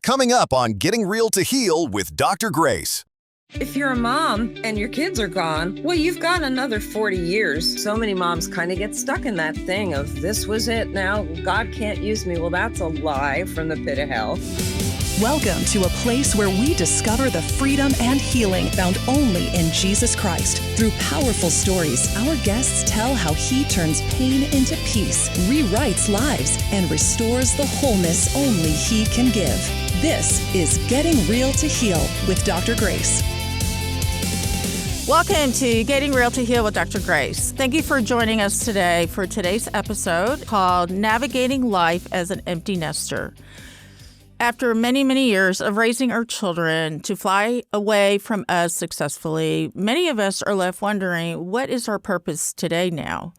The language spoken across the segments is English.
Coming up on Getting Real to Heal with Dr. Grace. If you're a mom and your kids are gone, well, you've got another 40 years. So many moms kind of get stuck in that thing of this was it. Now God can't use me. Well, that's a lie from the pit of hell. Welcome to a place where we discover the freedom and healing found only in Jesus Christ. Through powerful stories, our guests tell how He turns pain into peace, rewrites lives, and restores the wholeness only He can give. This is Getting Real to Heal with Dr. Grace. Welcome to Getting Real to Heal with Dr. Grace. Thank you for joining us today for today's episode called Navigating Life as an Empty Nester. After many, many years of raising our children to fly away from us successfully, many of us are left wondering, what is our purpose today now?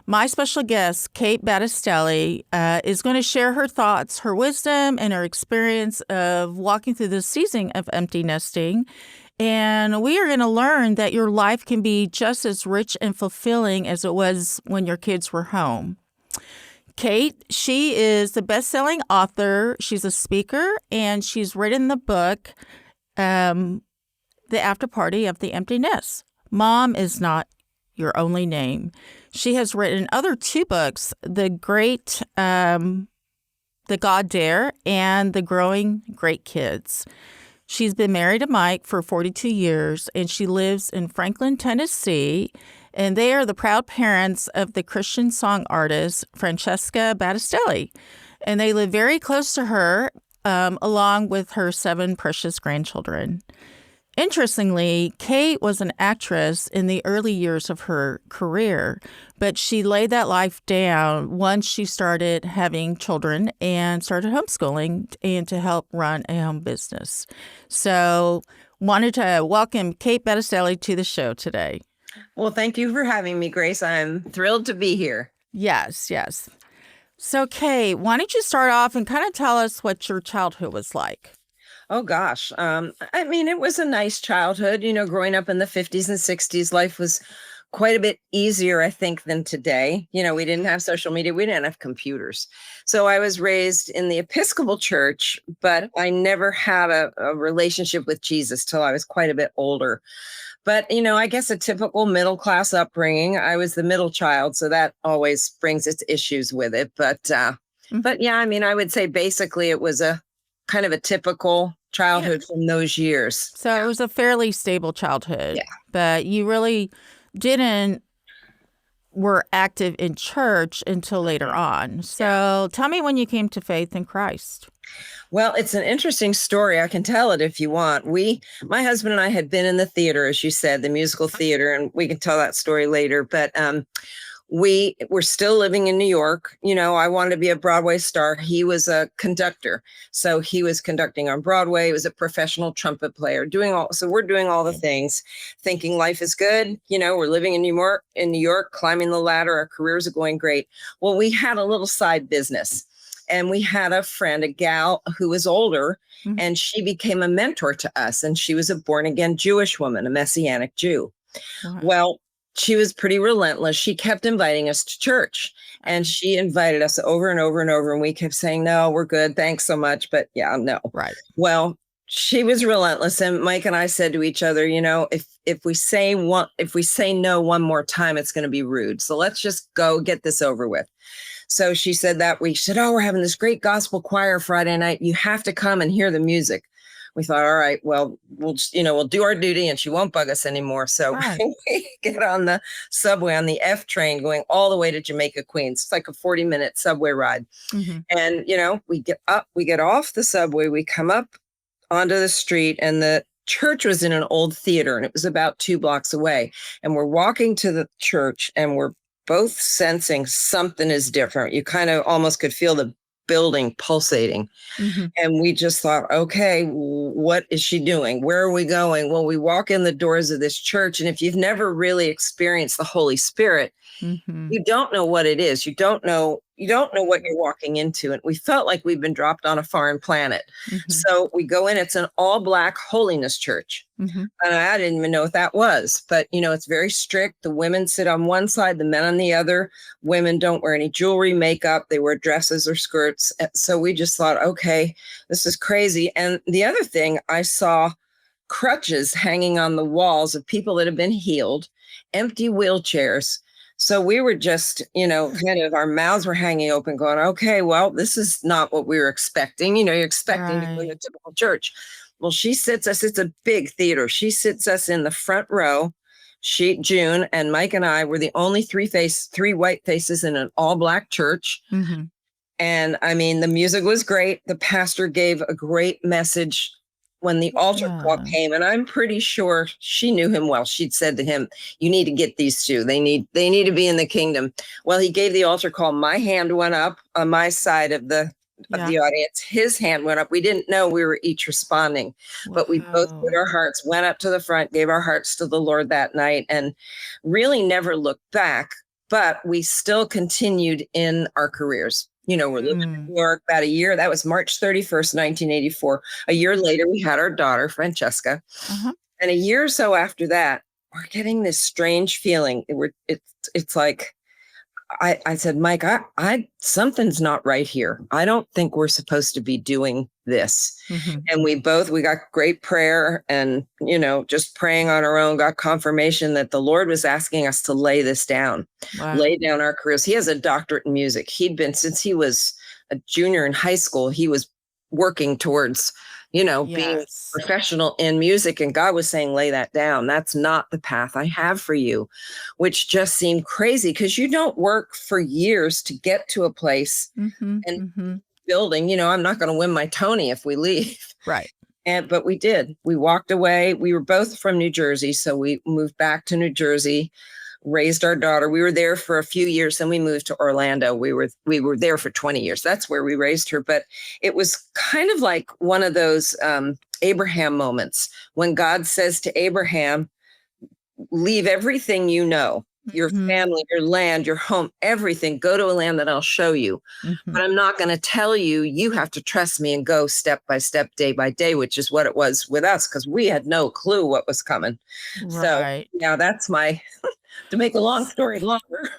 My special guest, Kate Battistelli, is going to share her thoughts, her wisdom, and her experience of walking through this season of empty nesting. And we are going to learn that your life can be just as rich and fulfilling as it was when your kids were home. Kate, she is the best-selling author. She's a speaker, and she's written the book, The After Party of the Empty Nest. Mom is not your only name. She has written other two books, The God Dare and The Growing Great Kids. She's been married to Mike for 42 years, and she lives in Franklin, Tennessee. And they are the proud parents of the Christian song artist, Francesca Battistelli. And they live very close to her, along with her 7 precious grandchildren. Interestingly, Kate was an actress in the early years of her career, but she laid that life down once she started having children and started homeschooling and to help run a home business. So wanted to welcome Kate Battistelli to the show today. Well, thank you for having me, Grace. I'm thrilled to be here. Yes. So, Kate, why don't you start off and kind of tell us what your childhood was like? Oh, gosh. It was a nice childhood. You know, growing up in the 50s and 60s, life was quite a bit easier, I think, than today. You know, we didn't have social media. We didn't have computers. So I was raised in the Episcopal Church, but I never had a relationship with Jesus till I was quite a bit older. But, you know, I guess a typical middle-class upbringing. I was the middle child, so that always brings its issues with it. But yeah, I would say basically it was a kind of a typical childhood from those years. So it was a fairly stable childhood, yeah. But you really were active in church until later on. So tell me when you came to faith in Christ. Well, it's an interesting story. I can tell it if you want. My husband and I had been in the theater, as you said, the musical theater, and we can tell that story later. But we were still living in New York. You know, I wanted to be a Broadway star. He was a conductor. So he was conducting on Broadway. He was a professional trumpet player, so we're doing all the things, thinking life is good. You know, we're living in New York, climbing the ladder. Our careers are going great. Well, we had a little side business. And we had a friend, a gal who was older, and she became a mentor to us. And she was a born-again Jewish woman, a Messianic Jew. Wow. Well, she was pretty relentless. She kept inviting us to church, and she invited us over and over and over. And we kept saying, no, we're good. Thanks so much. But yeah, no. Right. Well, she was relentless. And Mike and I said to each other, you know, if we say no one more time, it's going to be rude. So let's just go get this over with. So she said that week, she said, oh, we're having this great gospel choir Friday night. You have to come and hear the music. We thought, all right, well, we'll do our duty and she won't bug us anymore. So right. We get on the subway, on the F train, going all the way to Jamaica, Queens. It's like a 40-minute subway ride. Mm-hmm. And, you know, we get off the subway, we come up onto the street, and the church was in an old theater, and it was about 2 blocks away. And we're walking to the church, and we're both sensing something is different. You kind of almost could feel the building pulsating. Mm-hmm. And we just thought, okay, what is she doing? Where are we going? Well, we walk in the doors of this church. And if you've never really experienced the Holy Spirit, you don't know what it is. You don't know you don't know what you're walking into. And we felt like we've been dropped on a foreign planet. So we go in, it's an all black holiness church. And I didn't even know what that was, but it's very strict. The women sit on one side, the men on the other. Women don't wear any jewelry, makeup. They wear dresses or skirts. So we just thought, okay, this is crazy. And the other thing, I saw crutches hanging on the walls of people that have been healed, empty wheelchairs. So we were just, kind of our mouths were hanging open going, okay, well, this is not what we were expecting. You're expecting to go to a typical church. Well, she sits us, it's a big theater. She sits us in the front row. June and Mike and I were the only three white faces in an all black church. And I mean, the music was great. The pastor gave a great message when the altar call came, and I'm pretty sure she knew him well. She'd said to him, you need to get these two. They need to be in the kingdom. Well, he gave the altar call. My hand went up on my side of the audience. His hand went up. We didn't know we were each responding, but we both put our hearts, went up to the front, gave our hearts to the Lord that night, and really never looked back, but we still continued in our careers. We're living in New York about a year. That was March 31st, 1984. A year later, we had our daughter, Francesca. And a year or so after that, we're getting this strange feeling. It's like, I said, Mike, I something's not right here. I don't think we're supposed to be doing this. And we got great prayer and, just praying on our own, got confirmation that the Lord was asking us to lay this down, lay down our careers. He has a doctorate in music. Since he was a junior in high school, he was working towards, being professional in music. And God was saying, lay that down. That's not the path I have for you, which just seemed crazy because you don't work for years to get to a place and building, I'm not going to win my Tony if we leave. Right. But we did. We walked away. We were both from New Jersey. So we moved back to New Jersey, raised our daughter. We were there for a few years. Then we moved to Orlando. We were there for 20 years. That's where we raised her. But it was kind of like one of those Abraham moments when God says to Abraham, leave everything your family, your land, your home, everything, go to a land that I'll show you. But I'm not going to tell you, you have to trust me and go step by step, day by day, which is what it was with us because we had no clue what was coming. So yeah, that's to make a long story longer.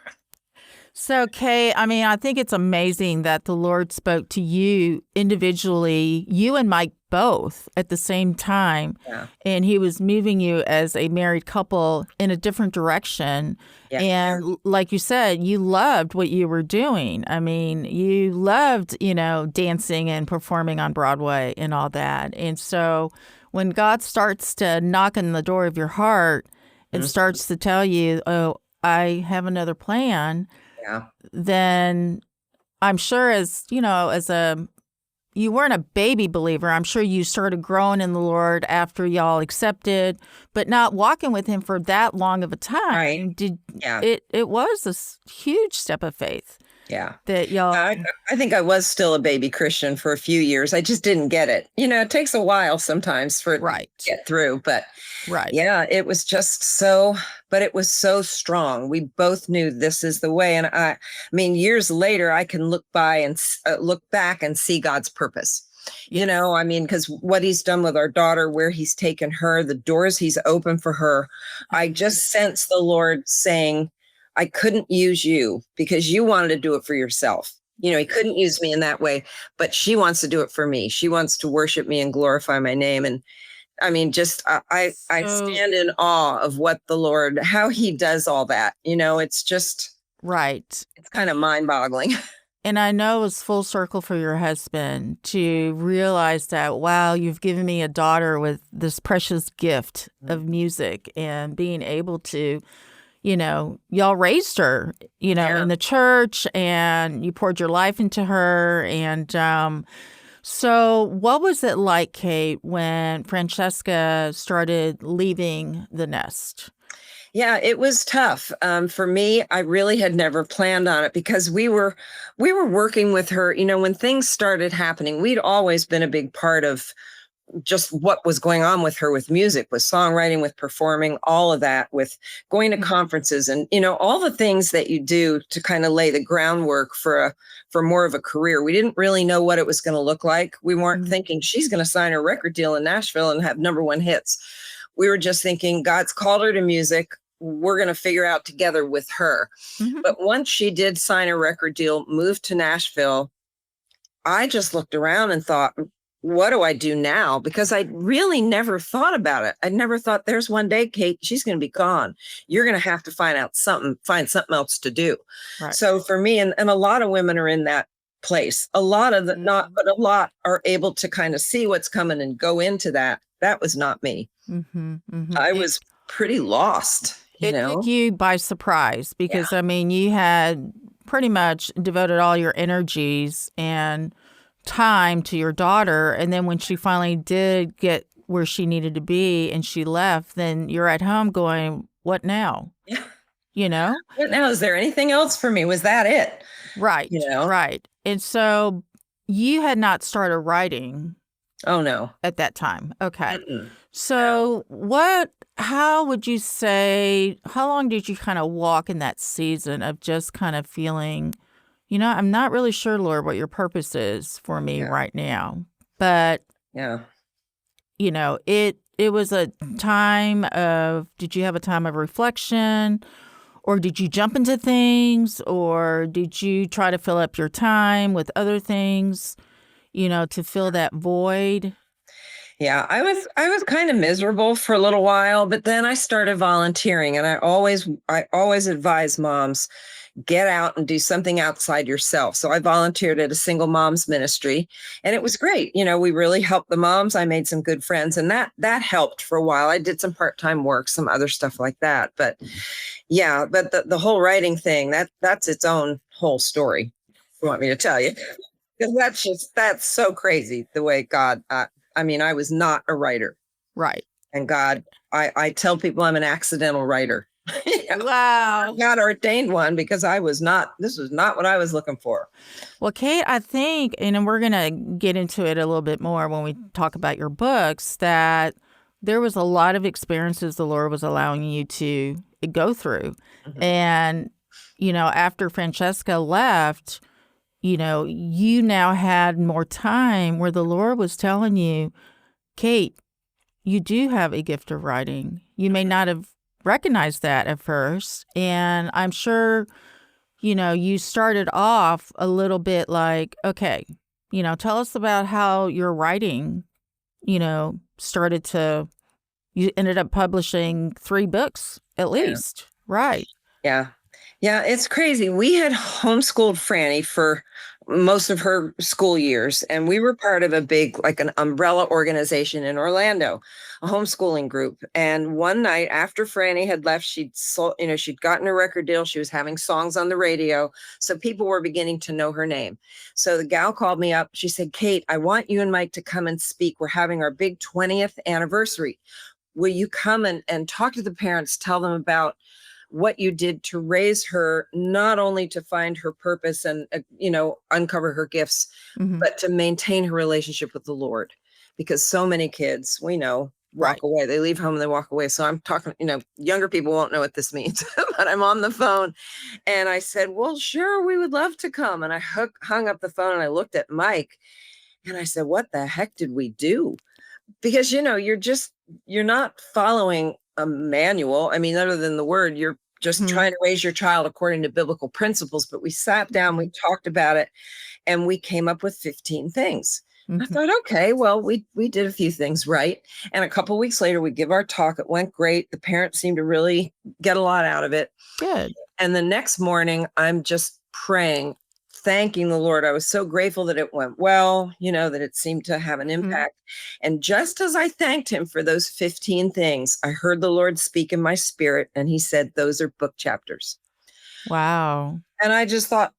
So, Kay, I think it's amazing that the Lord spoke to you individually, you and Mike both at the same time. Yeah. And he was moving you as a married couple in a different direction. Yeah. And like you said, you loved what you were doing. You loved, dancing and performing on Broadway and all that. And so when God starts to knock on the door of your heart and starts to tell you, oh, I have another plan, then I'm sure you weren't a baby believer. I'm sure you started growing in the Lord after y'all accepted, but not walking with him for that long of a time. Right. It was a huge step of faith. Yeah. That y'all. I think I was still a baby Christian for a few years. I just didn't get it. It takes a while sometimes for it to get through. But yeah, it was just but it was so strong. We both knew this is the way. And years later, I can look back and see God's purpose. Because what he's done with our daughter, where he's taken her, the doors he's opened for her, I just sense the Lord saying, I couldn't use you because you wanted to do it for yourself. He couldn't use me in that way, but she wants to do it for me. She wants to worship me and glorify my name. And I stand in awe of what the Lord, how he does all that. It's just, it's kind of mind boggling. And I know it's full circle for your husband to realize that, wow, you've given me a daughter with this precious gift of music and being able to, y'all raised her, in the church and you poured your life into her. And so what was it like, Kate, when Francesca started leaving the nest? Yeah, it was tough. For me, I really had never planned on it because we were working with her. When things started happening, we'd always been a big part of just what was going on with her, with music, with songwriting, with performing, all of that, with going to conferences and, all the things that you do to kind of lay the groundwork for more of a career. We didn't really know what it was going to look like. We weren't thinking she's going to sign a record deal in Nashville and have #1 hits. We were just thinking God's called her to music. We're going to figure out together with her. But once she did sign a record deal, moved to Nashville, I just looked around and thought, what do I do now? Because I really never thought about it. I never thought there's one day, Kate, she's going to be gone. You're going to have to find something else to do. Right. So for me, and a lot of women are in that place, a lot of the not, but a lot are able to kind of see what's coming and go into that. That was not me. I was pretty lost. It took you by surprise because, you had pretty much devoted all your energies and time to your daughter. And then when she finally did get where she needed to be and she left, then you're at home going, what now? Yeah. What now? Is there anything else for me? Was that it? Right. Right. And so you had not started writing. Oh, no. At that time. Okay. So how would you say, how long did you kind of walk in that season of just kind of feeling, I'm not really sure, Lord, what your purpose is for me right now. But, it was a time of, did you have a time of reflection? Or did you jump into things? Or did you try to fill up your time with other things, to fill that void? Yeah, I was kind of miserable for a little while, but then I started volunteering, and I always advise moms, get out and do something outside yourself. So I volunteered at a single moms ministry, and it was great. We really helped the moms. I made some good friends, and that helped for a while. I did some part-time work, some other stuff like that. But but the whole writing thing, that's its own whole story. You want me to tell you? Because that's so crazy the way God, I was not a writer. Right. And God, I tell people I'm an accidental writer. Wow. God ordained one because this was not what I was looking for. Well, Kate, I think, and we're going to get into it a little bit more when we talk about your books, that there was a lot of experiences the Lord was allowing you to go through. And, after Francesca left, you now had more time where the Lord was telling you, Kate, you do have a gift of writing. You may not have recognized that at first. And I'm sure, you started off a little bit like, okay, tell us about how your writing, started to, you ended up publishing 3 books at least. Right. Yeah. Yeah, it's crazy. We had homeschooled Franny for most of her school years, and we were part of a big, like an umbrella organization in Orlando, a homeschooling group. And one night after Franny had left, she'd gotten a record deal. She was having songs on the radio. So people were beginning to know her name. So the gal called me up. She said, Kate, I want you and Mike to come and speak. We're having our big 20th anniversary. Will you come and talk to the parents, tell them about what you did to raise her, not only to find her purpose and, uncover her gifts, but to maintain her relationship with the Lord? Because so many kids, we know, walk away. They leave home and they walk away. So I'm talking, younger people won't know what this means, but I'm on the phone. And I said, well, sure, we would love to come. And I hung up the phone and I looked at Mike and I said, what the heck did we do? Because, you're not following a manual. Other than the word, you're just trying to raise your child according to biblical principles. But we sat down, we talked about it, and we came up with 15 things. I thought, okay, well, we did a few things right. And a couple of weeks later, we give our talk. It went great. The parents seemed to really get a lot out of it. Good. And the next morning, I'm just praying, thanking the Lord. I was so grateful that it went well, that it seemed to have an impact. And just as I thanked him for those 15 things, I heard the Lord speak in my spirit. And he said, those are book chapters. Wow. And I just thought,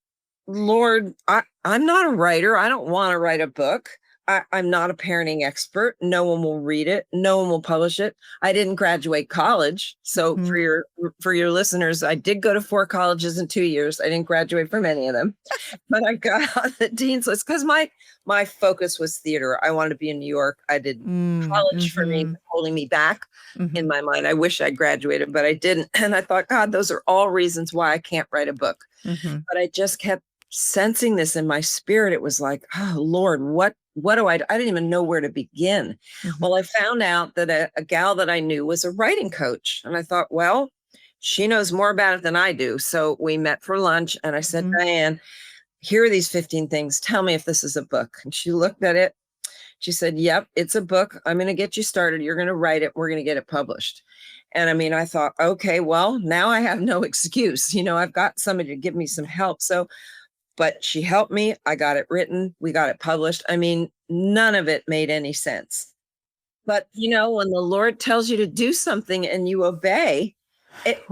Lord, I'm not a writer. I don't want to write a book. I'm not a parenting expert. No one will read it. No one will publish it. I didn't graduate college. So for your listeners, I did go to 4 colleges in 2 years. I didn't graduate from any of them, but I got on the dean's list because my focus was theater. I wanted to be in New York. I did college for me, holding me back in my mind. I wish I graduated, but I didn't. And I thought, God, those are all reasons why I can't write a book. But I just kept sensing this in my spirit. It was like, oh Lord, what do I didn't even know where to begin. Well, I found out that a gal that I knew was a writing coach. And I thought, well, she knows more about it than I do. So we met for lunch and I said, Diane, here are these 15 things. Tell me if this is a book. And she looked at it. She said, yep, it's a book. I'm going to get you started. You're going to write it. We're going to get it published. And I mean, I thought, okay, well, now I have no excuse. I've got somebody to give me some help. But she helped me. I got it written. We got it published. I mean, none of it made any sense. But, when the Lord tells you to do something and you obey, it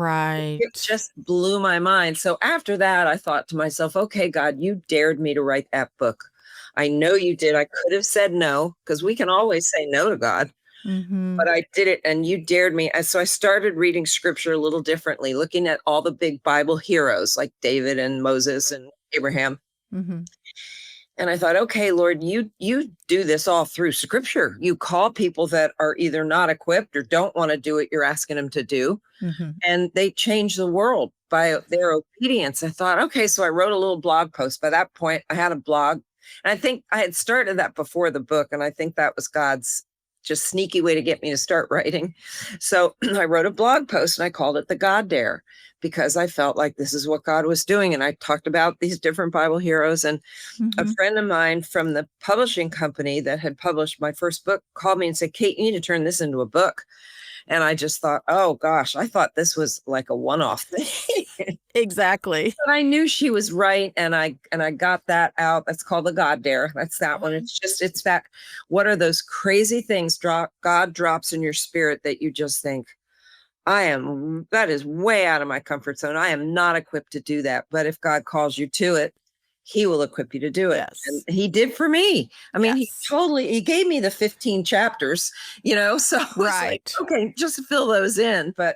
just blew my mind. So after that, I thought to myself, okay, God, you dared me to write that book. I know you did. I could have said no, because we can always say no to God. But I did it and you dared me. And so I started reading scripture a little differently, looking at all the big Bible heroes like David and Moses and Abraham. And I thought, okay, Lord, you do this all through scripture. You call people that are either not equipped or don't want to do what you're asking them to do. And they change the world by their obedience. I thought, okay, so I wrote a little blog post. By that point, I had a blog. And I think I had started that before the book. And I think that was God's just sneaky way to get me to start writing. So I wrote a blog post and I called it the God Dare, because I felt like this is what God was doing. And I talked about these different Bible heroes. And a friend of mine from the publishing company that had published my first book called me and said, Kate, you need to turn this into a book. And I just thought, oh gosh, I thought this was like a one-off thing. Exactly. But I knew she was right. And I got that out. That's called the God Dare. That's that one. It's that, what are those crazy things God drops in your spirit that you just think, that is way out of my comfort zone. I am not equipped to do that. But if God calls you to it, he will equip you to do it. Yes. And he did for me. I mean, he gave me the 15 chapters, so like, okay, just fill those in. But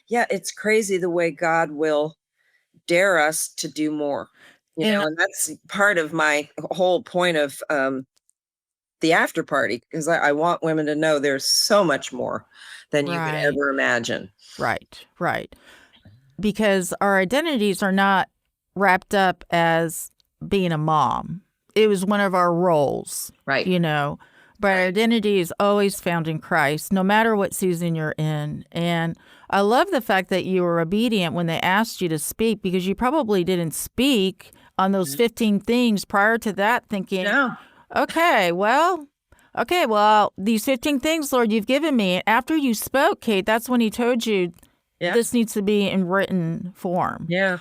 yeah, it's crazy the way God will dare us to do more, and that's part of my whole point of the after party, because I want women to know there's so much more than you could ever imagine. Right. Because our identities are not wrapped up as being a mom. It was one of our roles, right? But our identity is always found in Christ, no matter what season you're in. And I love the fact that you were obedient when they asked you to speak, because you probably didn't speak on those 15 things prior to that, thinking, okay, well, these 15 things, Lord, you've given me. After you spoke, Kate, that's when he told you this needs to be in written form. Yeah.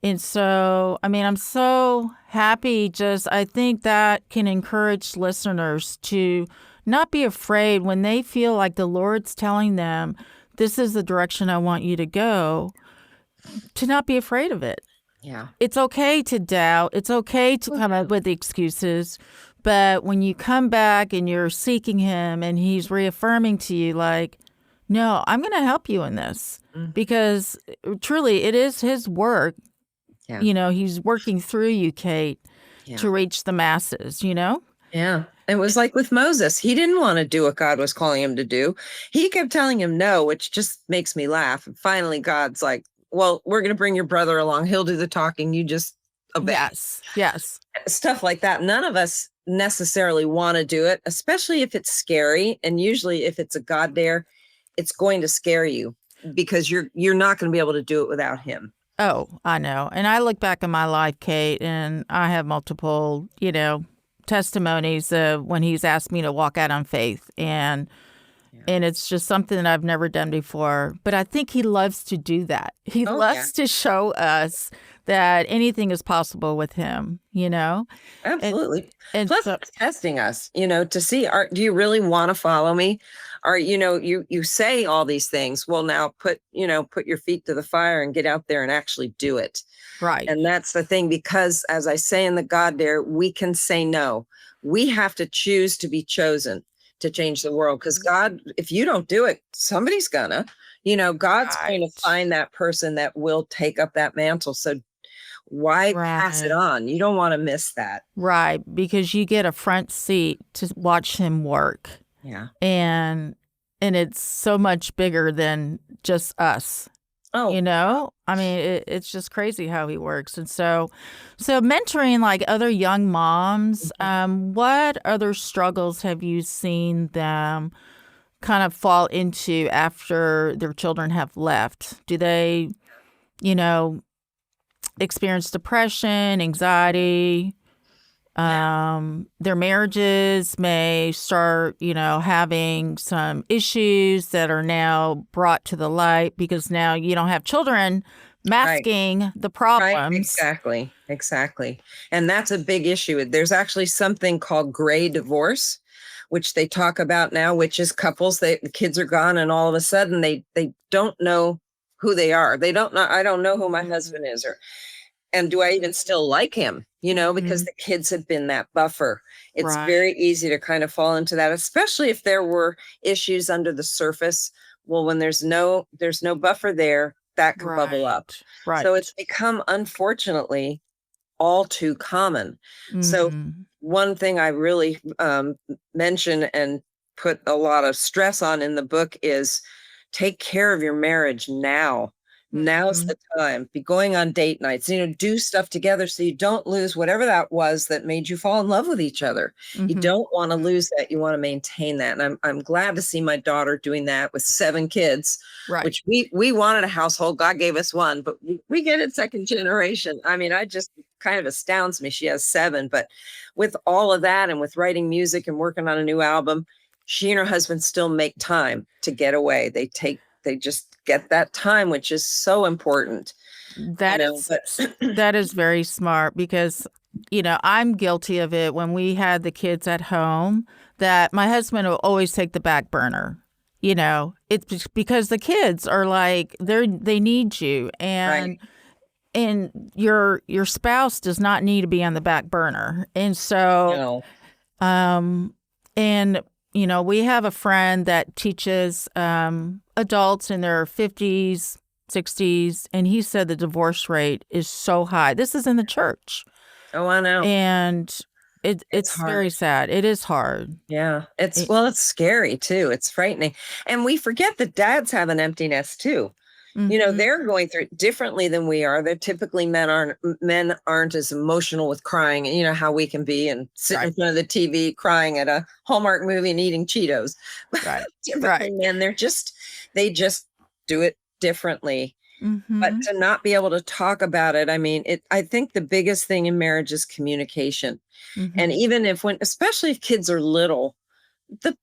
And so, I mean, I'm so happy. I think that can encourage listeners to not be afraid when they feel like the Lord's telling them, this is the direction I want you to go, to not be afraid of it. Yeah. It's okay to doubt. It's okay to come up with excuses. But when you come back and you're seeking him and he's reaffirming to you, like, no, I'm going to help you in this, because truly it is his work. Yeah. He's working through you, Kate, to reach the masses, Yeah. It was like with Moses. He didn't want to do what God was calling him to do. He kept telling him no, which just makes me laugh. And finally, God's like, well, we're going to bring your brother along. He'll do the talking. You just obey. Yes. Stuff like that. None of us necessarily want to do it, especially if it's scary. And usually if it's a God dare, it's going to scare you, because you're not going to be able to do it without him. Oh, I know. And I look back in my life, Kate, and I have multiple, testimonies of when he's asked me to walk out on faith. And it's just something that I've never done before. But I think he loves to do that. He loves to show us that anything is possible with him, Absolutely. And plus, so, testing us, to see, do you really want to follow me? Or, you say all these things. Well, now put your feet to the fire and get out there and actually do it. Right. And that's the thing, because as I say in the God Dare, we can say no. We have to choose to be chosen to change the world, because God, if you don't do it, somebody's gonna, God's going to Right. find that person that will take up that mantle. So why pass it Right. on? You don't want to miss that. Right. Because you get a front seat to watch him work. Yeah. And it's so much bigger than just us. Oh, I mean, it's just crazy how he works. And so mentoring like other young moms, what other struggles have you seen them kind of fall into after their children have left? Do they, experience depression, anxiety? Their marriages may start, having some issues that are now brought to the light because now you don't have children masking the problems. Right, exactly. And that's a big issue. There's actually something called gray divorce, which they talk about now, which is couples, the kids are gone and all of a sudden they don't know who they are. They don't know, I don't know who my husband is, and do I even still like him? Because the kids have been that buffer. It's very easy to kind of fall into that, especially if there were issues under the surface. Well, when there's no buffer there, that can bubble up. Right. So it's become, unfortunately, all too common. So one thing I really mention and put a lot of stress on in the book is take care of your marriage now. Now's the time. Be going on date nights, do stuff together so you don't lose whatever that was that made you fall in love with each other. You don't want to lose that. You want to maintain that. And I'm glad to see my daughter doing that with 7 kids, which we wanted a household. God gave us one, but we get it second generation. I mean, I just kind of astounds me. She has 7, but with all of that and with writing music and working on a new album, she and her husband still make time to get away. They just get that time, which is so important. That is very smart because, I'm guilty of it when we had the kids at home, that my husband will always take the back burner. It's because the kids are like, they need you, and your spouse does not need to be on the back burner. And so, and we have a friend that teaches adults in their 50s, 60s, and he said the divorce rate is so high. This is in the church. Oh, I know. And it's very sad. It is hard. Yeah. It's scary too. It's frightening. And we forget that dads have an empty nest too. They're going through it differently than we are. They're typically men aren't as emotional with crying, how we can be and sit in front of the TV crying at a Hallmark movie and eating Cheetos. Typically men, they just do it differently. But to not be able to talk about it, I mean, I think the biggest thing in marriage is communication. And even especially if kids are little,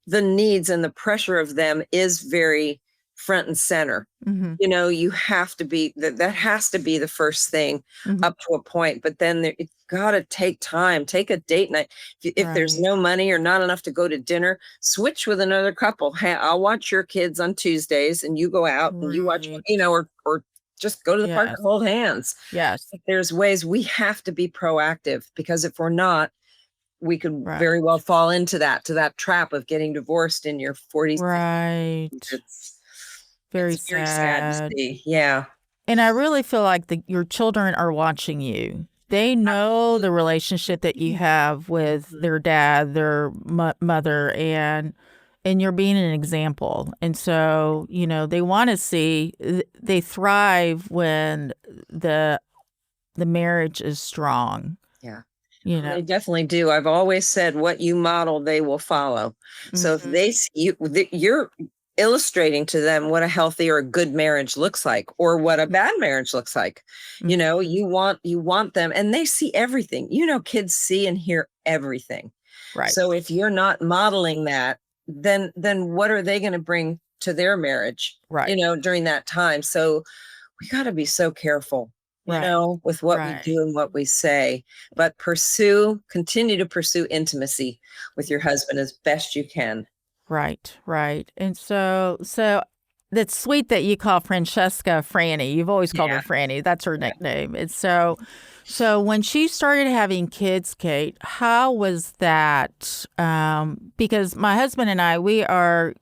the needs and the pressure of them is very front and center. You have to be that has to be the first thing up to a point, but then it's got to take time. Take a date night. If there's no money or not enough to go to dinner, switch with another couple. Hey, I'll watch your kids on Tuesdays and you go out and you watch, or just go to the park and hold hands. Yes. If there's ways, we have to be proactive, because if we're not, we could very well fall into that trap of getting divorced in your 40s. Right. It's very sad to see. Yeah. And I really feel like your children are watching you. They know the relationship that you have with their dad, their mother, and you're being an example. And so, they want to see, they thrive when the marriage is strong. Yeah. They definitely do. I've always said what you model, they will follow. So if they see you're illustrating to them what a healthy or a good marriage looks like, or what a bad marriage looks like. You want them, and they see everything. Kids see and hear everything. Right. So if you're not modeling that, then what are they going to bring to their marriage? Right. During that time. So we got to be so careful, with what we do and what we say, but continue to pursue intimacy with your husband as best you can. Right, right. And so that's sweet that you call Francesca Franny. You've always called her Yeah. Franny. That's her nickname. And so when she started having kids, Kate, how was that? Because my husband and I, we are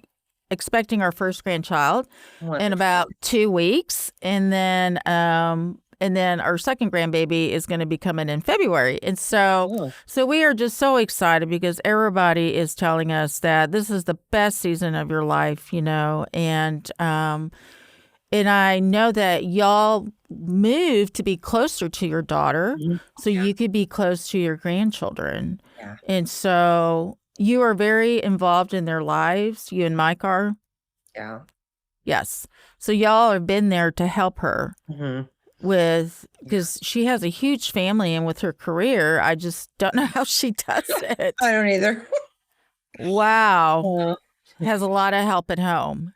expecting our first grandchild in Wonderful. about 2 weeks, and then our second grandbaby is going to be coming in February. And Oh, so we are just so excited because everybody is telling us that this is the best season of your life, and I know that y'all moved to be closer to your daughter mhm. so Yeah. you could be close to your grandchildren. Yeah. And so you are very involved in their lives, you and Mike are? Yeah. Yes. So y'all have been there to help her Hmm. because she has a huge family, and with her career, I just don't know how she does it. I don't either. Wow. Uh, Has a lot of help at home.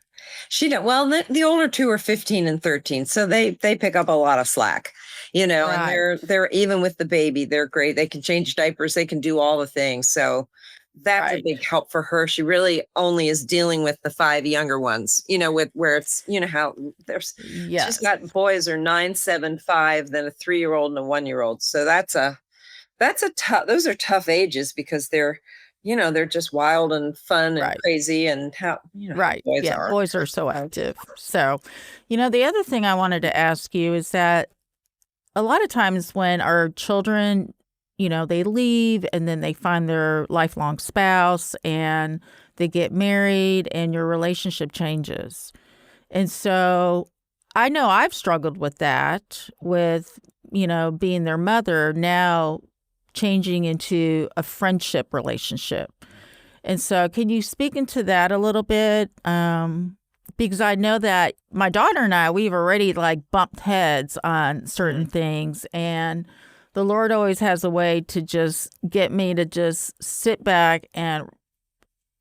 She don't. Well, the older two are 15 and 13, so they pick up a lot of slack, and Right. they're even with the baby, they're great. They can change diapers, they can do all the things. So that's a Right. big help for her. She really only is dealing with the five younger ones, with where it's how she's Yes. got boys are 9, 7, 5, then a 3-year-old and a 1-year-old. So that's a tough. Those are tough ages because they're just wild and fun and Right. crazy and how Right. boys Yeah. are. Boys are so active. So, the other thing I wanted to ask you is that a lot of times when our children, they leave and then they find their lifelong spouse and they get married and your relationship changes. And so I know I've struggled with that, with, being their mother, now changing into a friendship relationship. And so can you speak into that a little bit? Because I know that my daughter and I, we've already like bumped heads on certain things. And the Lord always has a way to just get me to just sit back and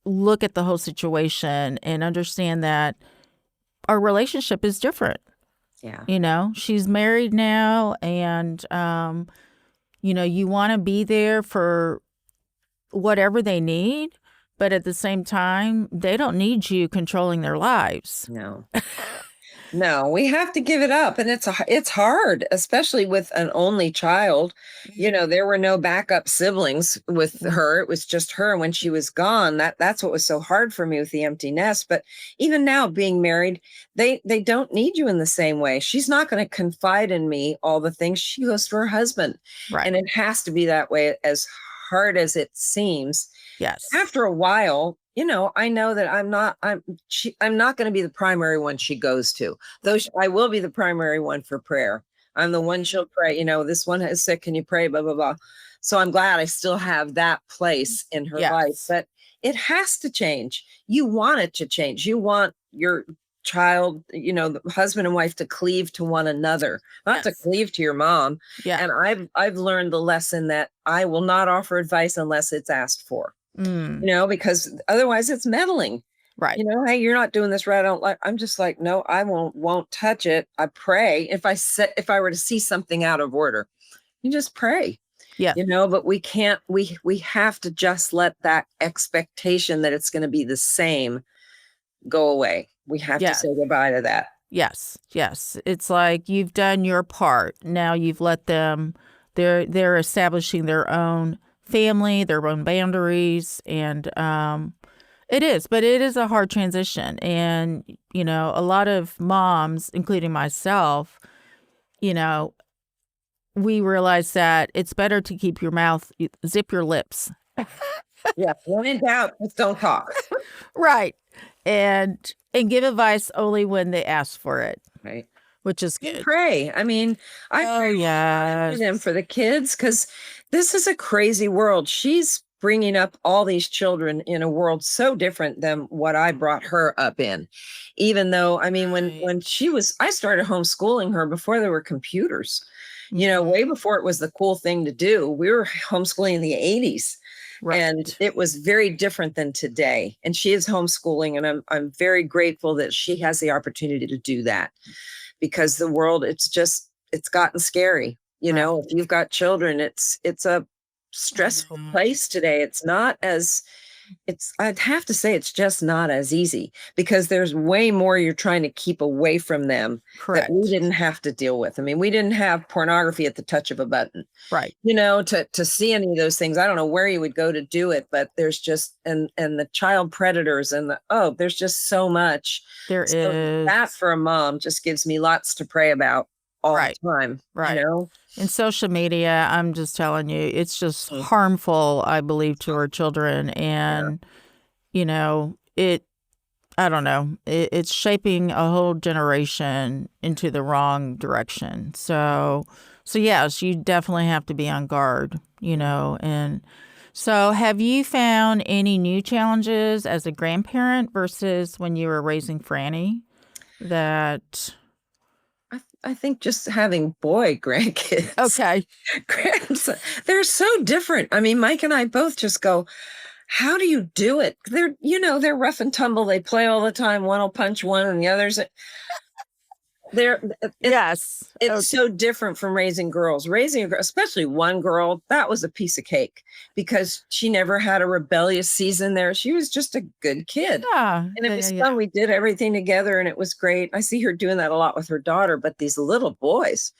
look at the whole situation and understand that our relationship is different. Yeah. She's married now, and, you want to be there for whatever they need, but at the same time, they don't need you controlling their lives. No. No, we have to give it up, and it's hard, especially with an only child. There were no backup siblings with her. It was just her. When she was gone, that's what was so hard for me with the empty nest. But even now, being married, they don't need you in the same way. She's not going to confide in me all the things. She goes to her husband, Right. and it has to be that way. As hard as it seems, Yes. after a while, I know that I'm not going to be the primary one she goes to. Though I will be the primary one for prayer. I'm the one she'll pray, this one is sick, can you pray, blah blah blah. So I'm glad I still have that place in her life, Yes. but it has to change. You want it to change. You want your child, the husband and wife, to cleave to one another, not to Yes. cleave to your mom. Yeah. And I've learned the lesson that I will not offer advice unless it's asked for. Mm. Because otherwise it's meddling. Right. Hey, you're not doing this right. I don't like. I'm just like, no, I won't touch it. I pray. If I were to see something out of order, you just pray. Yes. But we can't. We have to just let that expectation that it's going to be the same go away. We have Yeah. to say goodbye to that. Yes. Yes. It's like you've done your part. Now you've let them. They're establishing their own family, their own boundaries, and it is a hard transition. And a lot of moms, including myself, we realize that it's better to keep your mouth, zip your lips. Yeah. When in doubt, just don't talk. Right. And give advice only when they ask for it, Right. which is good. Pray. I mean, I Oh, pray for them, yes. for the kids, because this is a crazy world. She's bringing up all these children in a world so different than what I brought her up in. Even though, I mean, Right. when I started homeschooling her before there were computers, Mhm. way before it was the cool thing to do. We were homeschooling in the 80s. And Right. it was very different than today. And she is homeschooling, and I'm very grateful that she has the opportunity to do that, because the world, it's gotten scary. Right. If you've got children, it's a stressful Mhm. place today. It's not as I'd have to say it's just not as easy because there's way more you're trying to keep away from them that we Correct. didn't have to deal with. I mean, we didn't have pornography at the touch of a button, Right. to see any of those things. I don't know where you would go to do it, but there's just, and the child predators and there's just so much. There So that is. for a mom just gives me lots to pray about all Right. the time, Right. In social media, I'm just telling you, it's just Mm. harmful, I believe, to our children. And, I don't know, it's shaping a whole generation into the wrong direction. So yes, you definitely have to be on guard, and so have you found any new challenges as a grandparent versus when you were raising Franny that, I think just having boy grandkids. okay, Grandson, they're so different. I mean, Mike and I both just go, how do you do it? They're rough and tumble. They play all the time. One will punch one and the others. They're yes, It's so different from raising girls. Raising a girl, especially one girl, that was a piece of cake because she never had a rebellious season there. She was just a good kid. yeah, And it was yeah. fun. We did everything together and it was great. I see her doing that a lot with her daughter, but these little boys,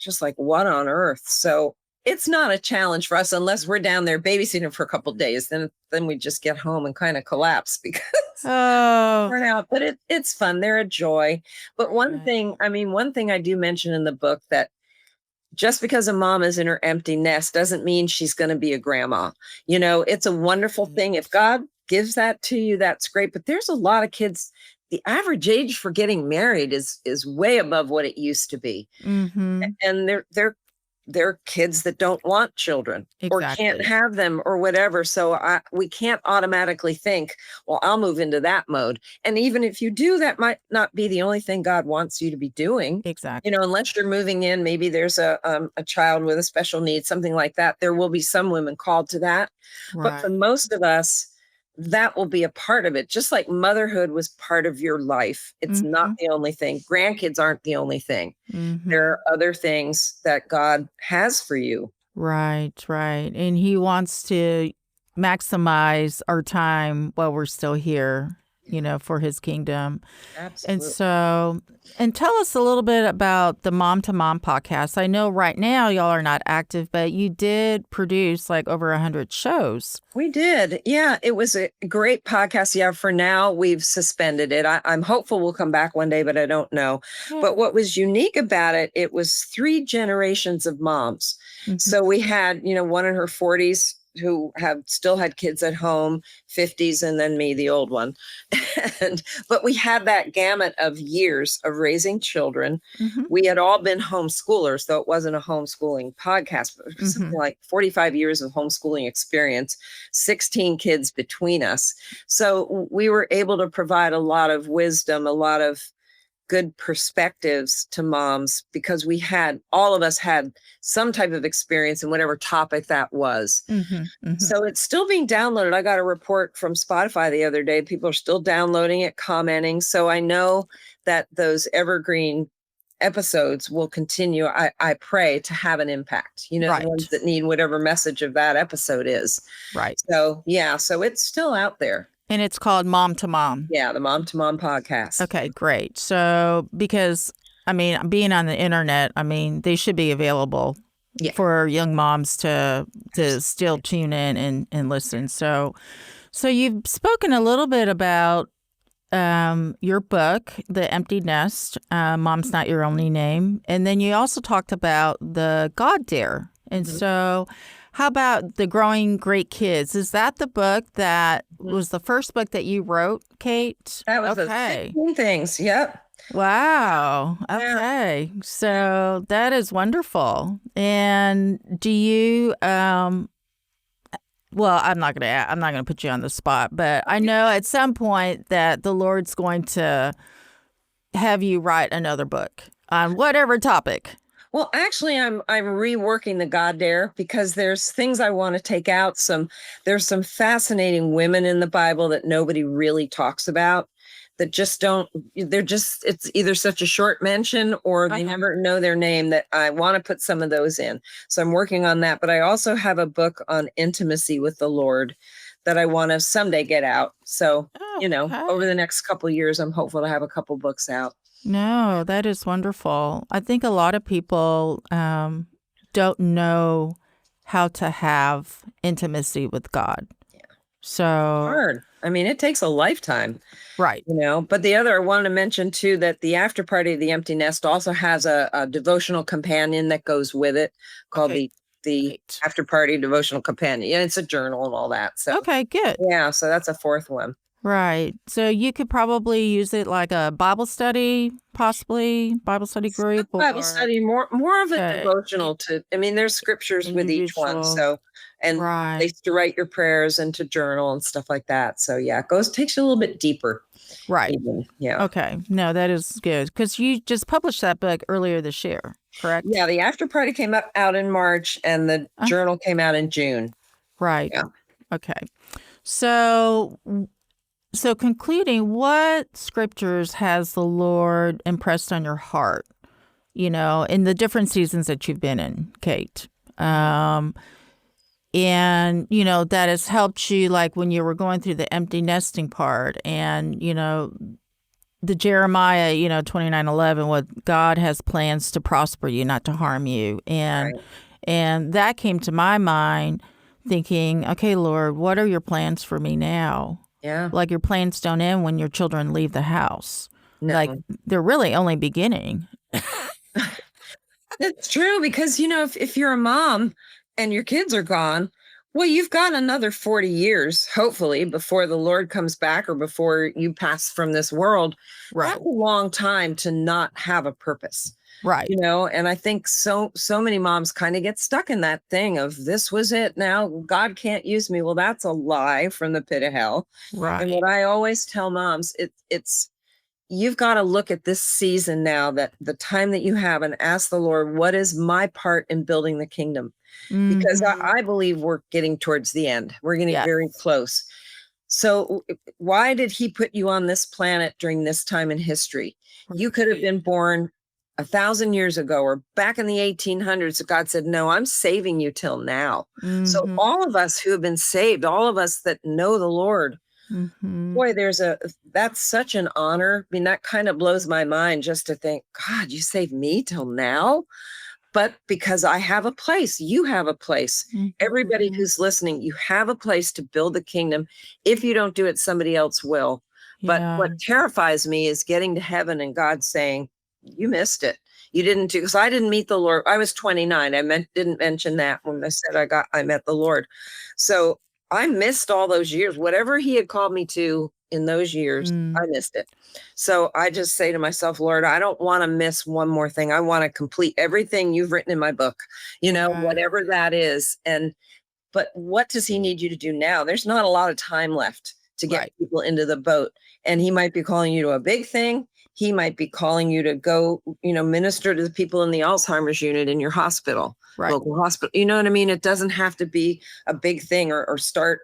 just like what on earth? So it's not a challenge for us unless we're down there babysitting for a couple of days. Then we just get home and kind of collapse because Oh, burn out. But it's fun. They're a joy. But one thing I do mention in the book that just because a mom is in her empty nest doesn't mean she's going to be a grandma. It's a wonderful thing. If God gives that to you, that's great. But there's a lot of kids. The average age for getting married is way above what it used to be. mm-hmm. And they're kids that don't want children or can't Exactly. have them or whatever. So we can't automatically think, well, I'll move into that mode. And even if you do, that might not be the only thing God wants you to be doing. Exactly. Unless you're moving in, maybe there's a child with a special need, something like that. There will be some women called to that. But for Right. most of us, that will be a part of it. Just like motherhood was part of your life. It's not the only thing. Grandkids aren't the only thing. Mm-hmm. There are other things that God has for you. Right. And he wants to maximize our time while we're still here, for his kingdom. Absolutely. And tell us a little bit about the Mom to Mom podcast. I know right now y'all are not active, but you did produce like over 100 shows. We did. Yeah, it was a great podcast. Yeah, for now, we've suspended it. I'm hopeful we'll come back one day, but I don't know. But what was unique about it, it was 3 generations of moms. Mm-hmm. So we had, one in her 40s who still had kids at home, 50s, and then me, the old one. But we had that gamut of years of raising children. Mm-hmm. We had all been homeschoolers, though it wasn't a homeschooling podcast, but it was something like 45 years of homeschooling experience, 16 kids between us. So we were able to provide a lot of wisdom, a lot of good perspectives to moms because all of us had some type of experience in whatever topic that was. So it's still being downloaded. I got a report from Spotify the other day. People are still downloading it, commenting. So I know that those evergreen episodes will continue. I pray to have an impact, Right. the ones that need whatever message of that episode is. Right. So yeah, so it's still out there. And it's called Mom to Mom. Yeah, the Mom to Mom podcast. Okay, great. So because, being on the internet, they should be available for young moms to still tune in and listen. So you've spoken a little bit about your book, The Empty Nest, Mom's Not Your Only Name. And then you also talked about the God Dare. And so how about The Growing Great Kids? Is that the book that was the first book that you wrote, Kate? That was okay. 15 things. Yep. Wow. Okay. Yeah. So that is wonderful. And do you well, I'm not gonna put you on the spot, but I know at some point that the Lord's going to have you write another book on whatever topic. Well, actually, I'm reworking the God Dare because there's things I want to take out. There's some fascinating women in the Bible that nobody really talks about that just it's either such a short mention or they never know their name, that I want to put some of those in. So I'm working on that. But I also have a book on intimacy with the Lord that I want to someday get out. So, Oh, over okay. the next couple of years, I'm hopeful to have a couple books out. No, that is wonderful. I think a lot of people don't know how to have intimacy with God. So, Hard. I mean, it takes a lifetime, right. But the other, I wanted to mention too, that the After Party of the Empty Nest also has a devotional companion that goes with it called Okay, the great. After Party Devotional Companion. Yeah, it's a journal and all that. So Okay, good. yeah, so that's a fourth one. Right. So you could probably use it like a Bible study, possibly Bible study group, Bible or study, more of a uh, devotional to, I mean, there's scriptures with each one. individual. So, and Right. they to write your prayers and to journal and stuff like that. So yeah, takes you a little bit deeper. Right. Even. Yeah. Okay. No, that is good because you just published that book earlier this year, correct? Yeah. The After Party came out in March and the Uh, journal came out in June. right. Yeah. Okay. So, concluding, what scriptures has the Lord impressed on your heart, in the different seasons that you've been in, Kate? And, that has helped you, like when you were going through the empty nesting part and, the Jeremiah, 29:11, what God has plans to prosper you, not to harm you. And, Right. and that came to my mind thinking, okay, Lord, what are your plans for me now? Yeah. Like your plans don't end when your children leave the house. No. Like they're really only beginning. It's true because if you're a mom and your kids are gone, well, you've got another 40 years, hopefully, before the Lord comes back or before you pass from this world. Right. That's a long time to not have a purpose. Right. And I think so many moms kind of get stuck in that thing of this was it. Now God can't use me. Well, that's a lie from the pit of hell. And Right. what I always tell moms, it's you've got to look at this season now, that the time that you have, and ask the Lord, what is my part in building the kingdom? Because Mhm. I believe we're getting towards the end. We're getting Yes. very close. So why did he put you on this planet during this time in history? You could have been born 1,000 years ago or back in the 1800s. God said, no, I'm saving you till now. So Mhm. all of us who have been saved, all of us that know the Lord, Mhm. boy, that's such an honor. I mean, that kind of blows my mind just to think, God, you saved me till now. But because I have a place, you have a place. Everybody Mhm. who's listening, you have a place to build the kingdom. If you don't do it, somebody else will. But Yeah. what terrifies me is getting to heaven and God saying, you missed it. You didn't do, because I didn't meet the Lord. I was 29. Didn't mention that when I said I met the Lord. So I missed all those years. Whatever he had called me to in those years, Mm. I missed it. So I just say to myself, Lord, I don't want to miss one more thing. I want to complete everything you've written in my book, Right. whatever that is. But what does he need you to do now? There's not a lot of time left to get Right. people into the boat. And he might be calling you to a big thing. He might be calling you to go, minister to the people in the Alzheimer's unit in your hospital, Right. local hospital. You know what I mean? It doesn't have to be a big thing or start,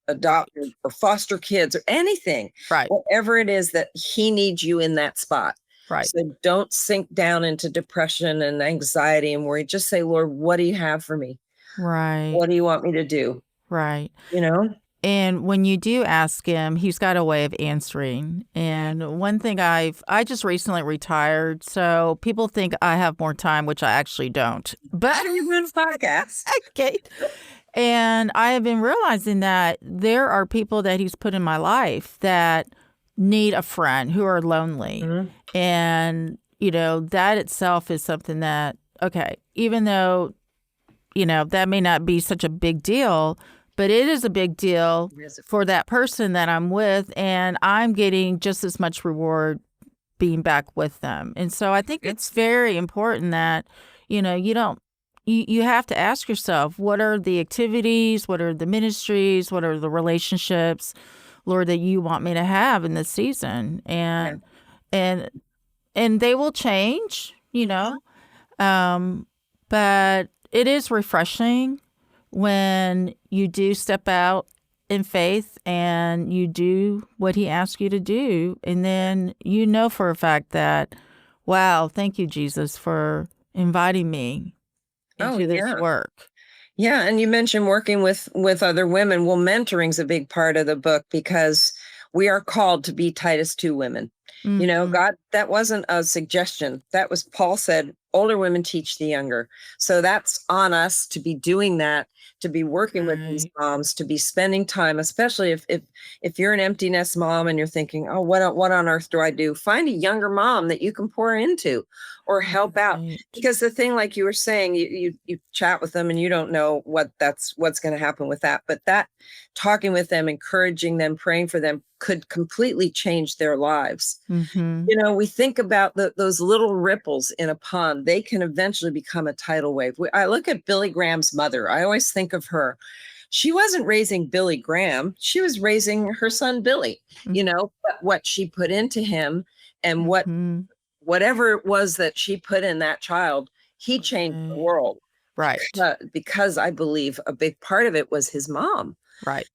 adopt or foster kids or anything, Right. whatever it is that he needs you in that spot. Right. So don't sink down into depression and anxiety and worry. Just say, Lord, what do you have for me? Right. What do you want me to do? Right. You know? And when you do ask him, he's got a way of answering. And one thing I just recently retired, so people think I have more time, which I actually don't. But How do you run a podcast? okay. And I have been realizing that there are people that he's put in my life that need a friend, who are lonely. Mhm. And, that itself is something that, okay, even though, that may not be such a big deal, but it is a big deal for that person that I'm with, and I'm getting just as much reward being back with them. And so I think it's very important that, you have to ask yourself, what are the activities, what are the ministries, what are the relationships, Lord, that you want me to have in this season? And they will change, but it is refreshing when you do step out in faith and you do what he asks you to do. And then for a fact that, wow, thank you, Jesus, for inviting me into this work. Yeah, and you mentioned working with other women. Well, mentoring's a big part of the book because we are called to be Titus 2 women. Mhm. God, that wasn't a suggestion. That was Paul said, older women teach the younger. So that's on us to be doing that, to be working with these Right. moms, to be spending time, especially if you're an empty nest mom and you're thinking, oh, what on earth do I do? Find a younger mom that you can pour into or help out. Right. Because the thing, like you were saying, you chat with them and you don't know what's going to happen with that. But that talking with them, encouraging them, praying for them could completely change their lives. Mhm. We think about those little ripples in a pond. They can eventually become a tidal wave. I look at Billy Graham's mother. I always think of her. She wasn't raising Billy Graham. She was raising her son, Billy, but what she put into him and Mhm. whatever it was that she put in that child, he changed the Right. world Right. because I believe a big part of it was his mom. Right.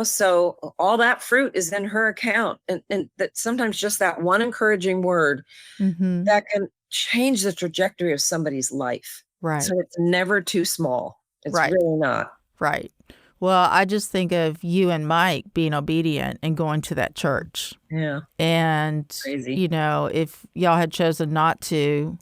So all that fruit is in her account. And that sometimes just that one encouraging word Mhm. that can change the trajectory of somebody's life. Right. So it's never too small. It's Right. really not. Right. Well, I just think of you and Mike being obedient and going to that church. Yeah. And, Crazy. if y'all had chosen not to,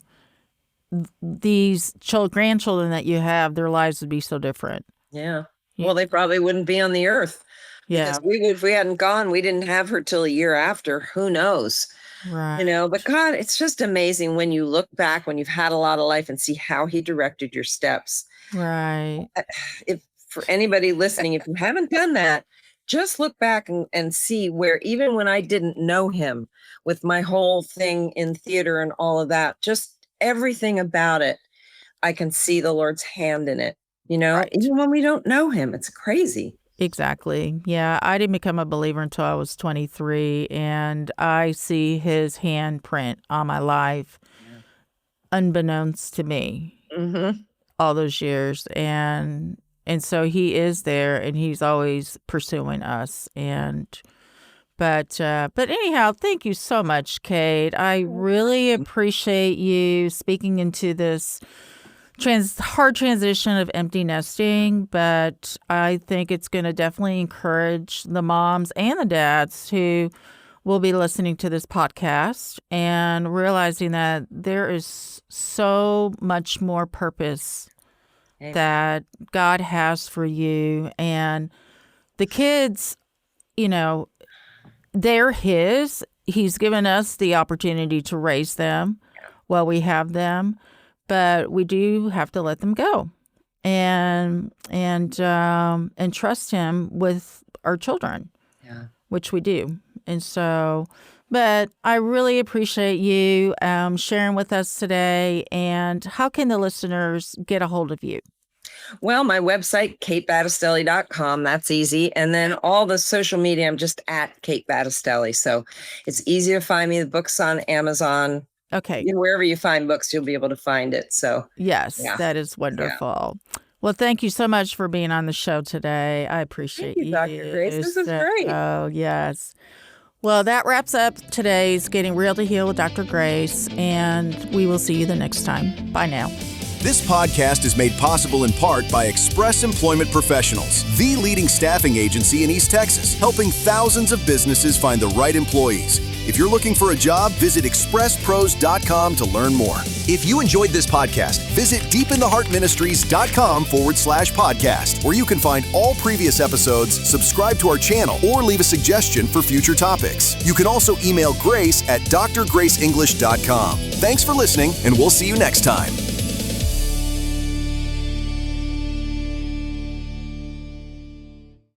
these grandchildren that you have, their lives would be so different. Yeah. Y- Well, they probably wouldn't be on the earth Yeah. because if we hadn't gone, we didn't have her till a year after. Who knows? Right. But God, it's just amazing when you look back, when you've had a lot of life and see how he directed your steps. Right. If for anybody listening, if you haven't done that, just look back and see where even when I didn't know him with my whole thing in theater and all of that, just everything about it, I can see the Lord's hand in it, Right. even when we don't know him. It's crazy. Exactly. Yeah. I didn't become a believer until I was 23, and I see his handprint on my life, Yeah. unbeknownst to me, Mm-hmm. all those years. And so he is there, and he's always pursuing us. But anyhow, thank you so much, Kate. I really appreciate you speaking into this hard transition of empty nesting, but I think it's going to definitely encourage the moms and the dads who will be listening to this podcast and realizing that there is so much more purpose Amen. that God has for you. And the kids, they're his. He's given us the opportunity to raise them while we have them, but we do have to let them go and trust him with our children, Yeah. which we do. And so, but I really appreciate you sharing with us today. And how can the listeners get a hold of you? Well, my website, katebattistelli.com. That's easy. And then all the social media, I'm just at Kate Battistelli. So it's easy to find me. The book's on Amazon. Okay. Wherever you find books, you'll be able to find it. So Yes, yeah. that is wonderful. Well, thank you so much for being on the show today. I appreciate Thank you, Dr. Grace. This is great. Oh, yes. Well, that wraps up today's Getting Real to Heal with Dr. Grace, and we will see you the next time. Bye now. This podcast is made possible in part by Express Employment Professionals, the leading staffing agency in East Texas, helping thousands of businesses find the right employees. If you're looking for a job, visit expresspros.com to learn more. If you enjoyed this podcast, visit deepintheheartministries.com/podcast, where you can find all previous episodes, subscribe to our channel, or leave a suggestion for future topics. You can also email Grace at drgraceenglish.com. Thanks for listening, and we'll see you next time.